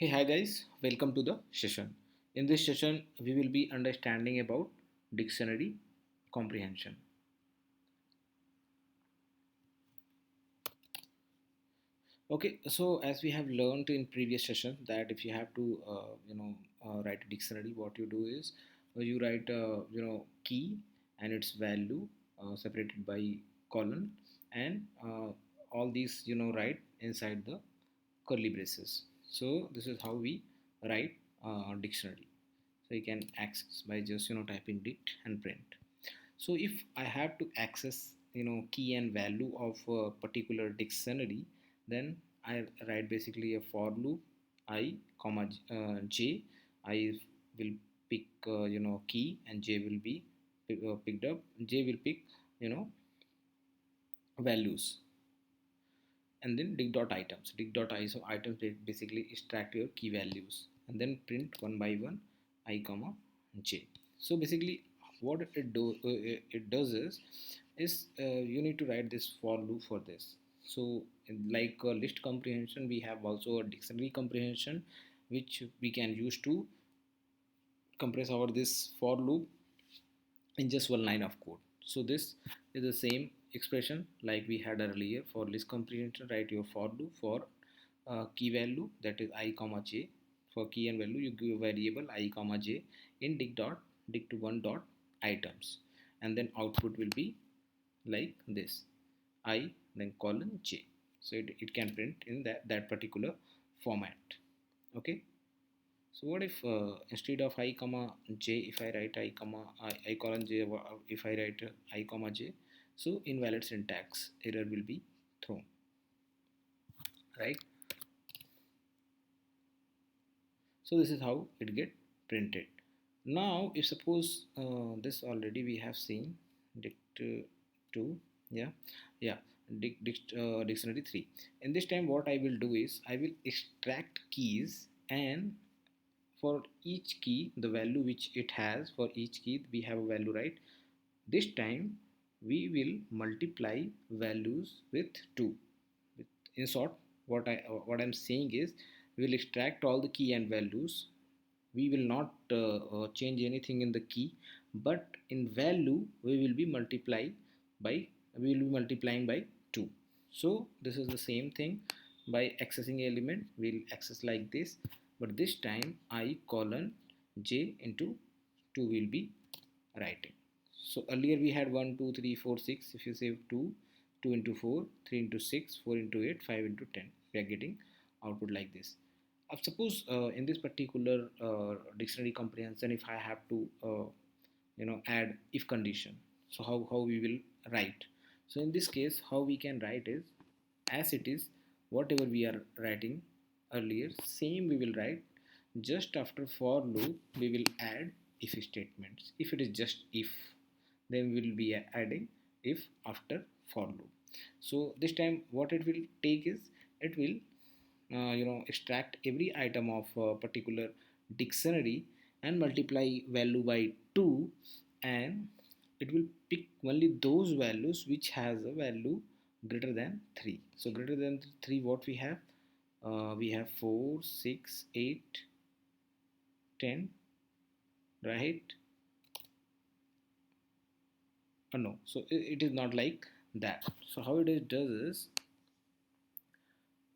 Hey, hi guys, welcome to the session. In this session, we will be understanding about dictionary comprehension. Okay, so as we have learned in previous session that if you have to, write a dictionary, what you do is you write, key and its value separated by colon, and all these write inside the curly braces. So this is how we write dictionary. So you can access by just typing dict and print. So if I have to access key and value of a particular dictionary, then I write basically a for loop I comma j. I will pick key, and j will be picked up. J will pick you know values, and then dig dot items. Dig dot iso items basically extract your key values, and then print one by one I comma j. So basically, what it does is you need to write this for loop for this. So like list comprehension, we have also a dictionary comprehension, which we can use to compress our this for loop in just one line of code. So this is the same expression like we had earlier for list comprehension. Write your for loop for key value, that is I comma j. For key and value, you give a variable I comma j in dig to one dot items, and then output will be like this I then colon j. So it can print in that particular format. Okay. So what if instead of I comma j, if I write I colon j, if I write I comma j, so invalid syntax error will be thrown, right? So this is how it get printed. Now if suppose this already we have seen dict 2, yeah, yeah, dictionary 3. In this time what I will do is I will extract keys, and for each key the value which it has, for each key we have a value, right? This time we will multiply values with 2. In short, what I'm saying is we will extract all the key and values. We will not change anything in the key, but in value we will be multiplying by 2. So this is the same thing. By accessing element, we'll access like this, but this time I colon j into 2 will be writing. So earlier we had 1 2 3 4 6. If you say 2, 2 into 4, 3 into 6, 4 into 8, 5 into 10, we are getting output like this. Suppose in this particular dictionary comprehension, if I have to add if condition, so how we will write. So in this case, how we can write is, as it is, whatever we are writing earlier, same we will write. Just after for loop we will add if statements. If it is just if, then we will be adding if after for loop. So this time what it will take is, it will extract every item of a particular dictionary and multiply value by 2, and it will pick only those values which has a value greater than 3. So greater than 3, what we have 4 6 8 10, right? No, so it is not like that. So how it is does is,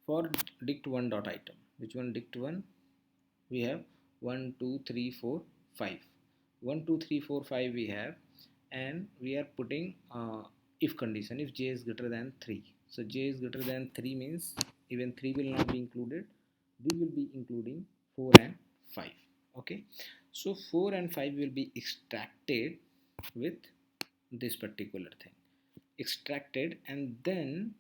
for dict 1 dot item, which one dict 1, we have 1 2 3 4 5. 1 2 3 4 5 we have, and we are putting if condition, if j is greater than 3. So j is greater than 3 means even 3 will not be included, we will be including 4 and 5. Okay, so 4 and 5 will be extracted with this particular thing, extracted, and then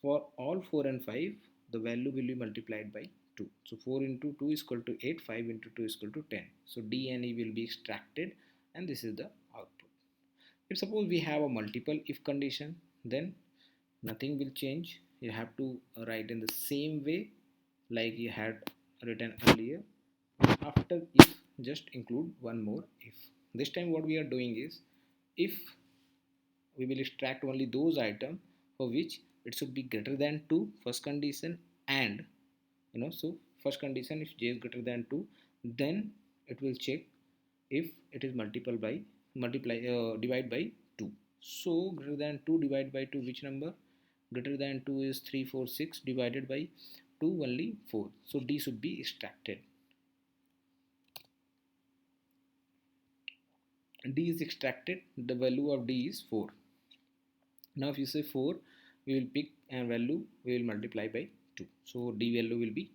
for all 4 and 5, the value will be multiplied by 2. So 4 into 2 is equal to 8, 5 into 2 is equal to 10. So D and E will be extracted, and this is the output. If suppose we have a multiple if condition, then nothing will change. You have to write in the same way like you had written earlier. After if, just include one more if. This time what we are doing is, if we will extract only those items for which it should be greater than 2 first condition, and so first condition, if j is greater than 2, then it will check if it is divide by 2. So greater than 2 divided by 2, which number? Greater than 2 is 3 4 6, divided by 2 only 4. So d should be extracted. D is extracted, the value of d is 4. Now if you say 4, we will pick a value, we will multiply by 2. So d value will be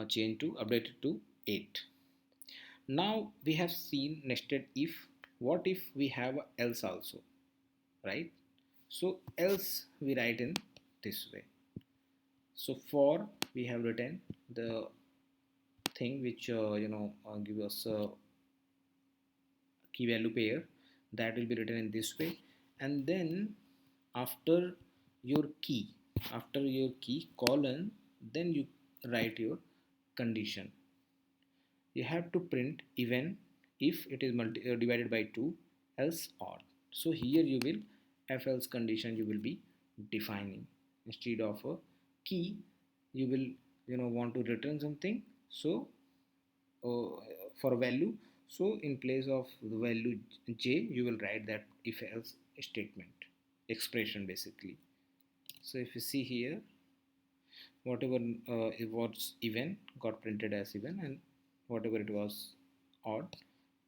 changed to, updated to 8. Now we have seen nested if. What if we have else also, right? So else we write in this way. So for, we have written the thing which give us a key value pair, that will be written in this way. And then after your key colon, then you write your condition. You have to print even if it is divided by 2, else odd. So here you will, if else condition you will be defining. Instead of a key, you will want to return something. So uh, for a value, so in place of the value j, you will write that if else statement, expression basically. So if you see here, whatever it was even got printed as even, and whatever it was odd,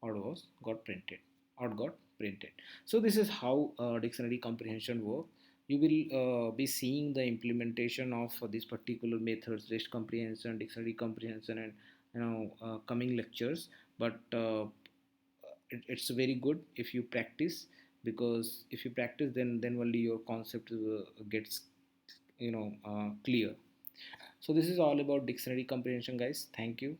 was got printed, odd got printed. So this is how dictionary comprehension work. You will be seeing the implementation of these particular methods, rest comprehension, dictionary comprehension, and coming lectures. But it's very good if you practice, because if you practice, then only your concept gets clear. So this is all about dictionary comprehension, guys. Thank you.